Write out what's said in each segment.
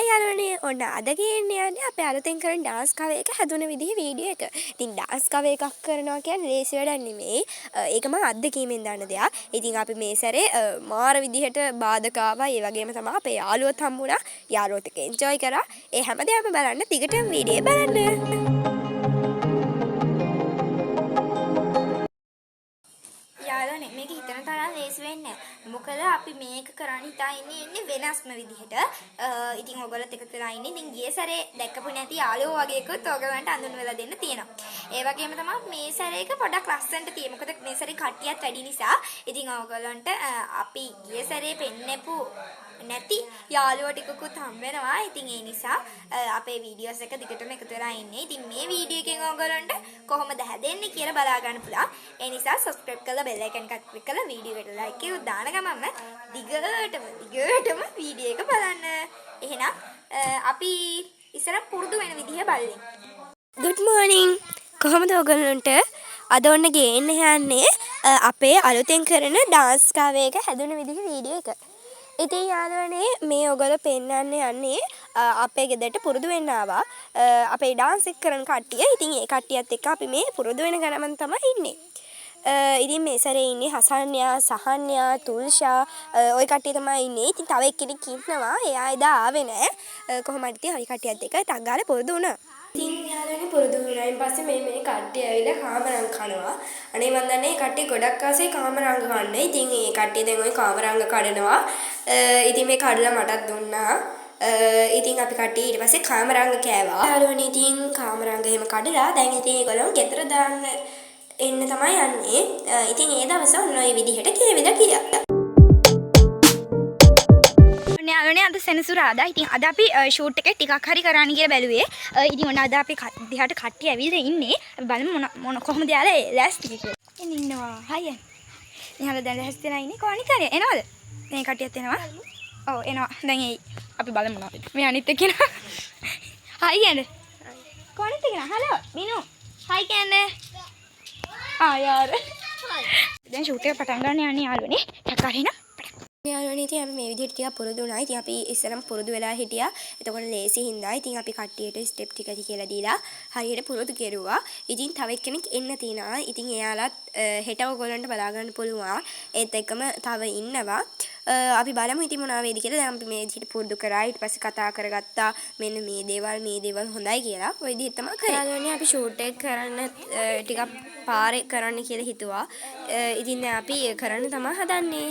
Hi යාළුවනේ ඔන්න අද ගේන්න යන්නේ අපේ අලුතෙන් කරන ඩාන්ස් කවර් එක හැදුන විදිහේ වීඩියෝ එක. ඉතින් ඩාන්ස් කවර් එකක් කරනවා කියන්නේ ලේසි වැඩක් නෙමෙයි. ඒක මම අත්දැකීමෙන් දන්න දෙයක්. ඉතින් අපි මේ සැරේ මාර විදිහට බාධක ආවා. ඒ වගේම තමයි අපේ යාළුවොත් හම්බුණා. යාළුවොත් එක්ක එන්ජොයි කරා. ඒ හැමදේම බලන්න දිගටම වීඩියෝ බලන්න. යාළුවනේ මේක හිතන තරම් ලේසි වෙන්නේ නැහැ. මොකද අපි මේක කරන්න හිතා ඉන්නේ වෙනස්ම විදිහට. ඉතින් ඔයගොල්ලොත් එකතු වෙලා ඉන්නේ. ඉතින් ගිය සැරේ දැක්කපු නැති යාළුවෝ වගේකුත් ඔයගලන්ට අඳුන්වලා දෙන්න තියෙනවා. ඒ වගේම තමයි මේ සැරේ එක පොඩක් ලස්සනට තියෙන්නේ. මොකද මේ සැරේ කට්ටියත් වැඩි නිසා. ඉතින් ඔයගලන්ට අපි ගිය සැරේ පෙන්නපු නැති යාළුවෝ ටිකකුත් හම්බ වෙනවා. ඉතින් ඒ නිසා අපේ වීඩියෝස් එක දිගටම එකතු වෙලා ඉන්නේ. ඉතින් මේ වීඩියෝ එකෙන් ඔයගලන්ට කොහොමද හැදෙන්නේ කියලා බලා ගන්න පුළුවන්. ඒ නිසා subscribe කරලා bell icon එකත් click කරලා වීඩියෝ එකට like එක දාන ගමන්ම දිගටම වීඩියෝ එක බලන්න. එහෙනම් අපි ඉස්සර පුරුදු වෙන විදිහ බලමු. good morning. කොහොමද ඔයගලන්ට අද ඔන්න ගේන්න යන්නේ අපේ අලුතෙන් කරන dance cover එක හැදුන විදිහ වීඩියෝ එක. ඉතින් යාළුවනේ මේ ඔයගොල්ලෝ පෙන්වන්න යන්නේ අපේ ගෙදරට පුරුදු වෙන්න ආවා. අපේ dance එක කරන කට්ටිය. ඉතින් ඒ කට්ටියත් එක්ක අපි මේ පුරුදු වෙන ගමන් තමයි ඉන්නේ. ඉතින් මේ සැරේ ඉන්නේ හසන්යා, සහන්යා, තුල්ෂා ওই කට්ටිය තමයි ඉන්නේ. ඉතින් තව එක්කෙනෙක් ඉන්නවා. එයා එදා ආවේ නැහැ. කොහොම හරි ඉතින් හරි කට්ටියත් එක්ක ටක් ගාලා පුරුදු වුණා. ඉතින් යාළුවනේ පුරුදු වුණායින් පස්සේ මේ කට්ටිය ඇවිල්ලා කාමරංග කනවා. අනේ මන් දන්නේ කට්ටිය ගොඩක් ආසේ කාමරංග කන්න. ඉතින් මේ කට්ටිය දැන් ওই කාමරංග කඩනවා. ඉතින් මේ කඩලා මටත් දුන්නා. ඉතින් අපි කට්ටිය ඊට පස්සේ කාමරංග කෑවා. යාළුවනේ ඉතින් කාමරංග එහෙම කඩලා දැන් ඉතින් ඒගොල්ලෝ ගෙදර දාන්න එන්න තමයි යන්නේ. ඉතින් ඒ දවස් ඔන්න ඔය විදිහට කේවිලා ගියා. යාළුවනේ අද සෙනසුරාදා. ඉතින් අද අපි ෂූට් එකේ ටිකක් හරි කරන්න කියලා බැලුවේ. ඉතින් ඔන්න අද අපි දිහාට කට්ටිය ඇවිල්ලා ඉන්නේ. අපි බලමු මොන කොහොමද යාලා ලෑස්ති කියලා. ඉතින් ඉන්නවා. හයිය. ඉහළ දැන් ලෑස්ති වෙලා ඉන්නේ. කොහොමද කරේ? එනවද? මේ කට්ටියත් එනවා. ඔව් එනවා. දැන් එයි. අපි බලමු මොනවද. මේ අනිත් එක්කෙනා. හයියනේ. කොහොමද කියලා? හලෝ. මිනු. හයි කියන්නේ. යාර. දැන් ෂූට් එක පටන් ගන්න යන්නේ යාළුවනේ. ටක්කාරිනා. යාළුවනේ ඉතින් අපි මේ විදිහට ටිකක් පුරුදු වුණා. ඉතින් අපි ඉස්සරම පුරුදු වෙලා හිටියා. එතකොට ලේසි හින්දා ඉතින් අපි කට්ටියට ස්ටෙප් ටික කියලා දීලා හරියට පුරුදු කෙරුවා. ඉතින් තව එක්කෙනෙක් එන්න තියෙනවා. ඉතින් එයාලත් හෙට ඔයගොල්ලන්ට බලා ගන්න පුළුවන්. ඒත් එක්කම තව ඉන්නවා. අපි බලමු ඉතින් මොනවා වේද කියලා. දැන් අපි මේ විදිහට පුරුදු කරා. ඊට පස්සේ කතා කරගත්තා. මෙන්න මේ දේවල් හොඳයි කියලා. ওই විදිහට තමයි කරේ. යාළුවනේ අපි ෂූට් එක කරන්න ටිකක් පාරේ කරන්න කියලා හිතුවා. ඉතින් දැන් අපි කරන්න තමයි හදන්නේ.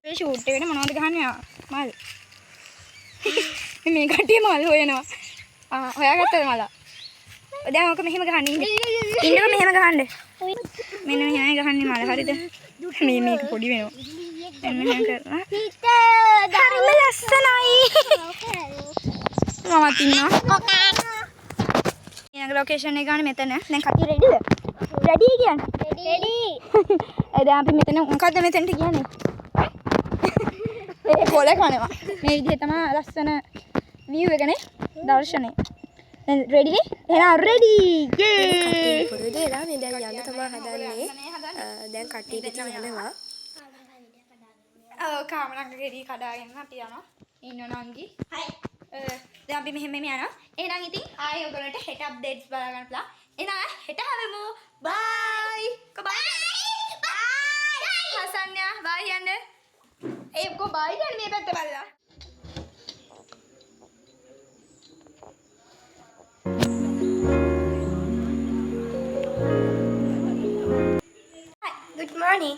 මේ ෂූට් එකට මොනවද ගහන්නේ? මල්. මේ කට්ටිය මල් හොයනවා. හොයාගත්තද මල? දැන් ඔක මෙහෙම ගහන්නේ ඉන්න. ඉන්නකො මෙහෙම ගහන්න. මෙන්න මෙහෙම ගහන්නේ මල. හරිද? මේක පොඩි වෙනවා. දැන් මෙහෙම කරලා. හරිම ලස්සනයි. මමත් ඉන්නවා. ඊළඟ ලොකේෂන් එක ගන්න මෙතන. දැන් කට්ටිය රෙඩිද? රෙඩි කියන්නේ? රෙඩි. දැන් අපි මෙතන මොකද්ද මෙතනට කියන්නේ? ඒ කොල කනවා. මේ විදිහ තමයි ලස්සන view එකනේ. දර්ශනය. දැන් රෙඩි නේ? එහෙනම් රෙඩි. යේ! පුරුදු වෙලා මේ දැන් යන්න තමයි හදන්නේ. දැන් කට්ටිය පිටින් යනවා. කාමරංග ගෙඩි කඩාගෙන අපි යනවා. ඉන්න නංගි. හයි. දැන් අපි මෙහෙම යනවා. එහෙනම් ඉතින් ආයෙ ඔයගොල්ලන්ට හෙට අප්ඩේට්ස් බලා ගන්න පුළුවන්. එහෙනම් හෙට හැමෝම බයි. බයි. බයි. හසන්යා බයි යන්නේ. ඒකෝ බයි කියන්නේ මේ පැත්ත බලලා. good morning.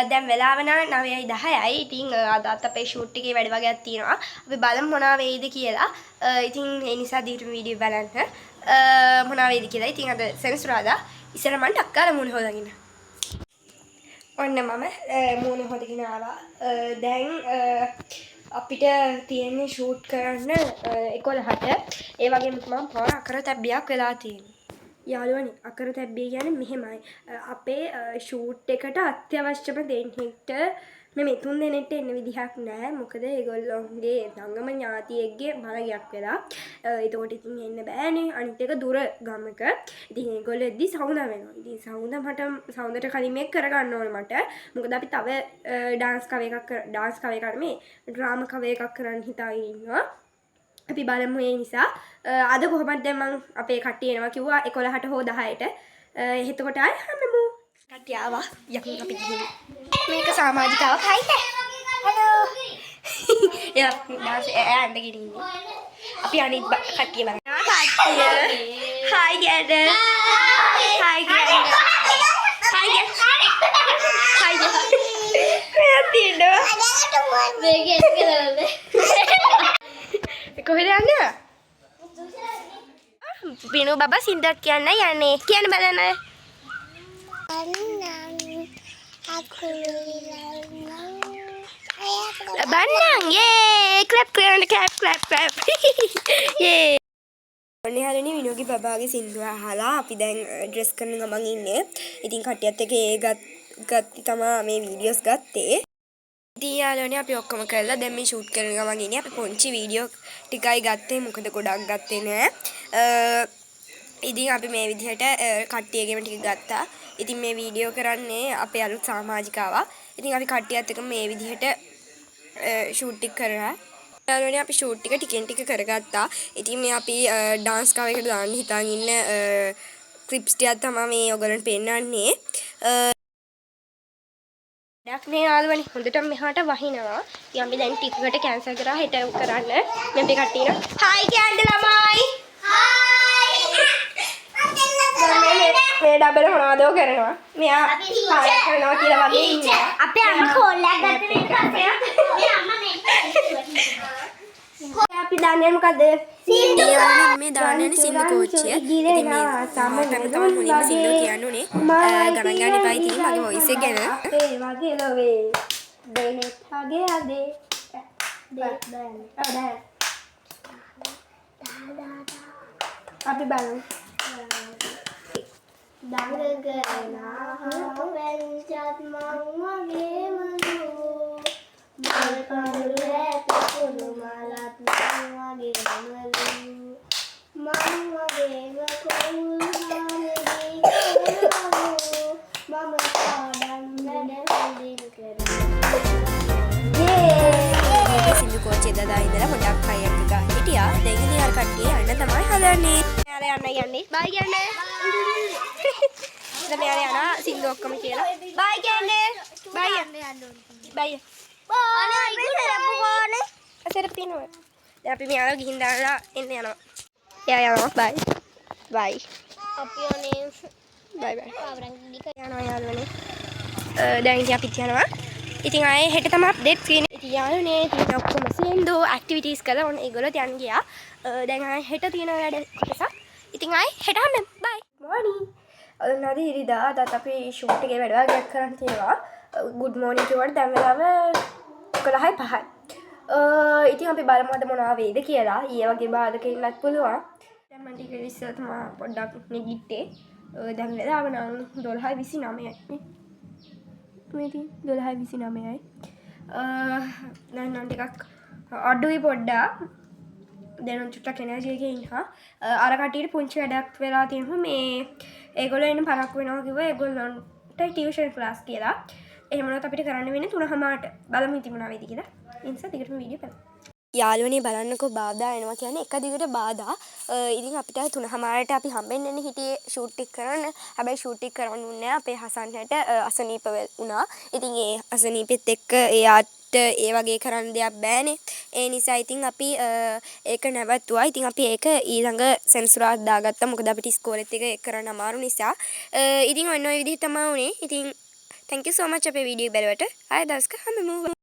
දැන් වෙලාව නම් 9:10යි. ඉතින් අදත් අපේ ෂූට් එකේ වැඩ වගේක් තියෙනවා. අපි බලමු මොනවා වෙයිද කියලා. ඉතින් ඒ නිසා දිගටම වීඩියෝ බලන්න. මොනවා වෙයිද කියලා. ඉතින් අද සෙනසුරාදා ඉස්සර මම ටක් ගාලා මුණ හොදගෙන. ඔන්න මම මුණ හොදගෙන ආවා. දැන් අපිට තියෙන්නේ ෂූට් කරන්න 11ට. ඒ වගේම මම පාර අකරතැබ්බියක් වෙලා තියෙනවා. යාළුවනේ අකරතැබ්බිය කියන්නේ මෙහෙමයි. අපේ ෂූට් එකට අත්‍යවශ්‍යම දෙන්නෙක්ට මේ තුන් දෙනෙක්ට එන්න විදිහක් නැහැ. මොකද ඒගොල්ලෝගේ ළඟම ඥාතියෙක්ගේ මරගයක් වෙලා. ඒතකොට ඉතින් එන්න බෑනේ. අනිත් එක දුර ගමක. ඉතින් ඒගොල්ලෝ එද්දි සවුනා වෙනවා. ඉතින් සවුනට කලින් මේක කරගන්න ඕනේ මට. මොකද අපි තව ඩාන්ස් කව එකක් මේ ඩ්‍රාමා කව එකක් කරන්න හිතාගෙන ඉන්නවා. අපි බලමු ඒ නිසා අද කොහොමද දැන් මම අපේ කට්ටිය එනවා කිව්වා 11ට හෝ 10ට එතකොට ආයි හම්බෙමු කට්ටිය ආවා යකෝ අපි ගිහින් මේක සමාජිකාවක් හයිද හලෝ යා ඩාන්ස් ඇඳ ගිහින් අපි අනිත් කට්ටිය බලන්න කට්ටිය හයි ගැඩ හයි ගැඩ හයි ගැඩ හයි ගැඩ මෙයා තියෙනවා මේක එක්කදලද කොහෙද යන්නේ බිනු බබා සින්දුවක් කියන්න යන්නේ කියන්න බලන්න බන්නන් යේ ක්ලැප් කරන්න ක්ලැප් යේ ඔන්නේ හරිනේ විනෝගේ බබාගේ සින්දුව අහලා අපි දැන් ඩ්‍රෙස් කරන ගමන් ඉන්නේ. ඉතින් කට්ටියත් එක්ක ඒ ගත්ති තමයි මේ වීඩියෝස් ගත්තේ. ඉතින් යාළුවනේ අපි ඔක්කොම කරලා දැන් මේ ෂූට් කරන ගමන් ඉන්නේ. අපි පොන්චි වීඩියෝ ටිකයි ගත්තේ. මොකද ගොඩක් ගත්තේ නෑ. ඉතින් අපි මේ විදිහට කට්ටියගෙම ටික ගත්තා. ඉතින් මේ වීඩියෝ කරන්නේ අපේ අලුත් සමාජිකාවක්. ඉතින් අපි කට්ටියත් එක්ක මේ විදිහට ෂූට් ටික කරා. යාළුවනේ අපි ෂූට් ටික ටිකෙන් ටික කරගත්තා. ඉතින් මේ අපි ඩාන්ස් කවයකට දාන්න හිතාගෙන ඉන්න ක්ලිප්ස් ටිකක් තමයි මේ ඔයගලන්ට පෙන්නන්නේ. ඩක් නේ යාළුවනේ හොඳට මෙහාට වහිනවා. ඉතින් අපි දැන් ටිකකට කැන්සල් කරා හෙට කරන්න. මේ අපි කට්ටිය න හායි කියන්න ළමයි. මේ ඩබල මොනවදෝ කරනවා. මෙයා හායි කරනවා කියලා වගේ ඉන්නවා. අපේ අම්මා කෝල්ලයක් ගත්තේ මේ අම්මා අපි දාන්නේ මොකද? සින්දු මේ දාන්නේ සින්දු කෝච්චිය. ඉතින් මේ තමයි මුලින්ම සින්දු කියන්නුනේ. ගණන් ගන්න එපා ඉතින් මගේ වොයිස් එක ගැන. ඒ වගේ ලෝවේ. දෙනෙත් හගේ අදේ. අපි බලමු. දඟගනා වෙන්චත් මං වගේම නෝ මල් කඳුළු ඇත කුණු මලත් මං වගේම මං වගේම කොල්හාමදී කරවෝ මම පාඩම් වැඩ හොඳින් කරා සින්දු කෝච්චිය දදා ඉඳලා පොඩක් හයියක් ටික හිටියා දැන් ඉතින් අර කට්ටිය යන්න තමයි හදන්නේ යාලා යන්න යන්නේ බයි කියන්නේ දැන් මෙයාලා යනවා සින්දු ඔක්කොම කියලා බයි කියන්නේ බයි බයි අනේ අපි සරප්පු ගෝනේ සරප්පු තියනවා දැන් අපි මෙයාලා ගිහින් දාලා එන්න යනවා එයා යනවා බයි බයි අපි ඕනේ බයි බයි යනවා යාළුවනේ දැන් ඉතින් අපි යනවා ඉතින් ආයේ හෙට තමයි අප්ඩේට් තියෙන්නේ ඉතින් යාළුවනේ ඉතින් ඔක්කොම සින්දු ඇක්ටිවිටීස් කරලා ඔන්න ඒගොල්ලෝ යන් ගියා දැන් ආයේ හෙට තියෙන වැඩ කොටසක් ඉතින් ආයේ හෙට හම්බෙමු බයි මොර්නිං අද නදී ඉරිදා අදත් අපි ෂූට් එකේ වැඩ වගේක් කරන්න තියෙනවා good morning කිව්වට දැන් වෙලාව 11:05යි ඉතින් අපි බලමු අද මොනවා වෙයිද කියලා ඊයේ වගේ බාධක ඉන්නත් පුළුවන් දැන් මම ටික ඉස්සෙල්ලා තමයි පොඩ්ඩක් නැගිට්ටේ දැන් වෙලාව නම් 12:29යි මේ ඉතින් 12:29යි දැන් නම් ටිකක් අඩුයි පොඩ්ඩක් දැන් චුට්ටක් එනර්ජි එකේ ඉන්නවා අර කටියට පුංචි වැඩක් වෙලා තියෙනවා මේ ඒගොල්ලෝ එන්න පරක් වෙනවා කිව්වා ඒගොල්ලන්ට ටියුෂන් ක්ලාස් කියලා එහෙම නැත්නම් අපිට කරන්න වෙන්නේ 3:00ට බලමු ඉතින් මොනවා වෙයිද කියලා ඉන්සා දිගටම වීඩියෝ බලමු යාළුවනේ බලන්නකෝ බාධා එනවා කියන්නේ එක දිගට බාධා ඉතින් අපිට 3:00ට අපි හම්බෙන්නේ හිටියේ ෂූට් එක කරන්න හැබැයි ෂූට් එක කරන්න උන්නේ අපේ හසන්ට අසනීප වුණා ඉතින් ඒ අසනීපෙත් එක්ක එයාට ඒ වගේ කරන්න දෙයක් බෑනේ ඒ නිසා ඉතින් අපි ඒක නැවතුවා ඉතින් අපි ඒක ඊළඟ සෙන්සුරාදා දාගත්තා මොකද අපිට ඉස්කෝලේත් එක කරන්න අමාරු නිසා ඉතින් ඔන්න ඔය විදිහට තමයි උනේ ඉතින් thank you so much අපේ වීඩියෝ බලවට ආයෙ දවසක හම්බෙමු